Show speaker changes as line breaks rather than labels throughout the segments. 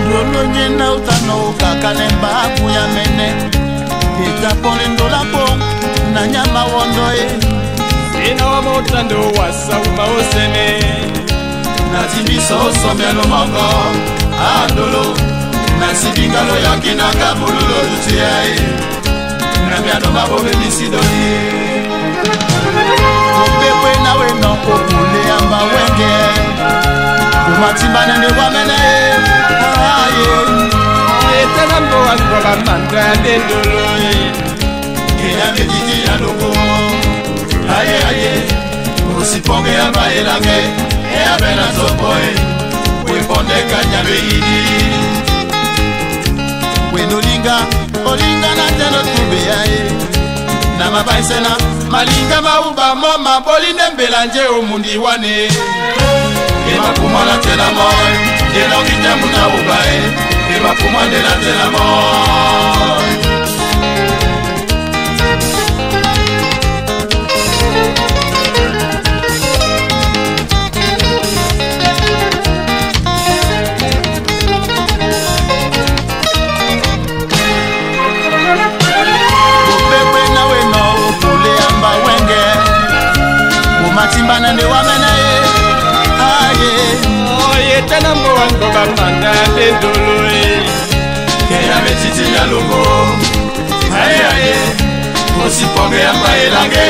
Ndolo nyena utano kakalemba kuya mene itapone ndola po na nyama wondoe
ina wa motando wasa umaosene
natimiso somelo mongo andolo nasibingalo yakina kabululo lutiai na miano mabobe misidoli Kopekwe nawe nonko kule amba wenge Kumatimba nende wamene
Etena mbo wangoba manda dendolo
Kenya mediti ya loko Aye Usiponge amba elange Ea bena zopoe Weponde kanyabe idi Wenolinga Olinga na teno tube aye Na mabaisena Malinga mauba moma Boline mbelanje umundi wane Ema kumala tena moy Eno kitamu na ubae Ema kumande na tena moy Matimbana ne wamene aye
tena mbo wangoba manda dendolo
Kenya metiti ya longo aye Usiponge ya maelange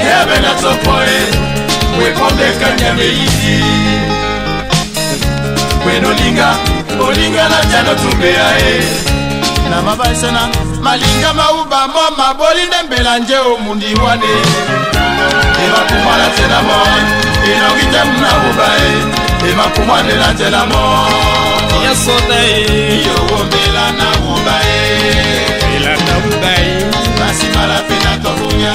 Ea bena topoe Weponde kanyame yidi Wenolinga Olinga na jano tumbe ae Na mabaisena Malinga mauba moma Bolinde mbelanje umundi wane Ema kumala tena mon Inongite mna ubae Ema kumande na tena mon
Yasodai
Yowomela na ubae
Ela na ubae
Basimala pena tokunya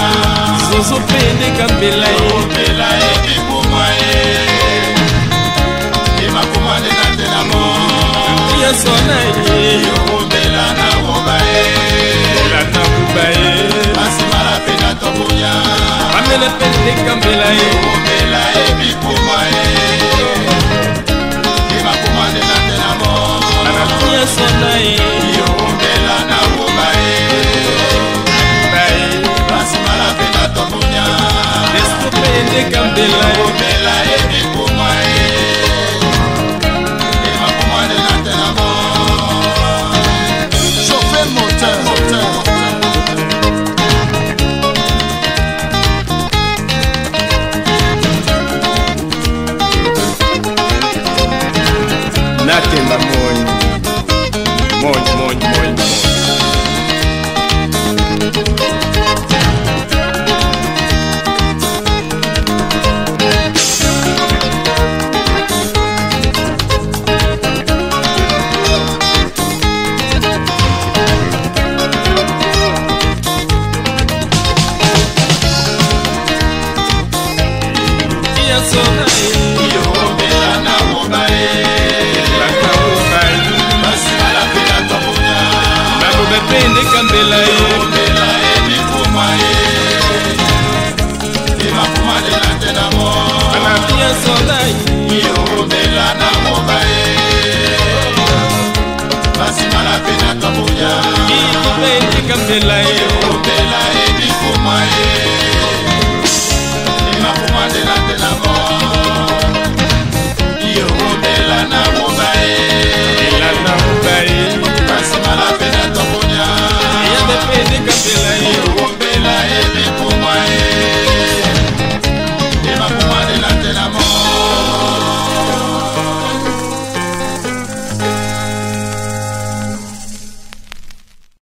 Zozo pende kambela
Yowomela ebi kumae Ema kumande na tena mon
Yasodai
Yowomela na ubae
Ela na ubae
Basimala pena tokunya
Amele pende kambela
Yowomela ebi kumae Ema kumande na tena mon
Yasodai
Yowomela na ubae Basimala pena tokunya
Desto pende kambela
Yowomela ebi kumae Ema kumande na tena mon Chauffeur moteur
Natema moyo
Yowomela na ubae Basimala pena tokunya
Pende kambela
Yowomela ebi kumae Ema kumande na tena mon
Anapia solai
Yowomela na ubae Basimala pena tokunya
Pende kambela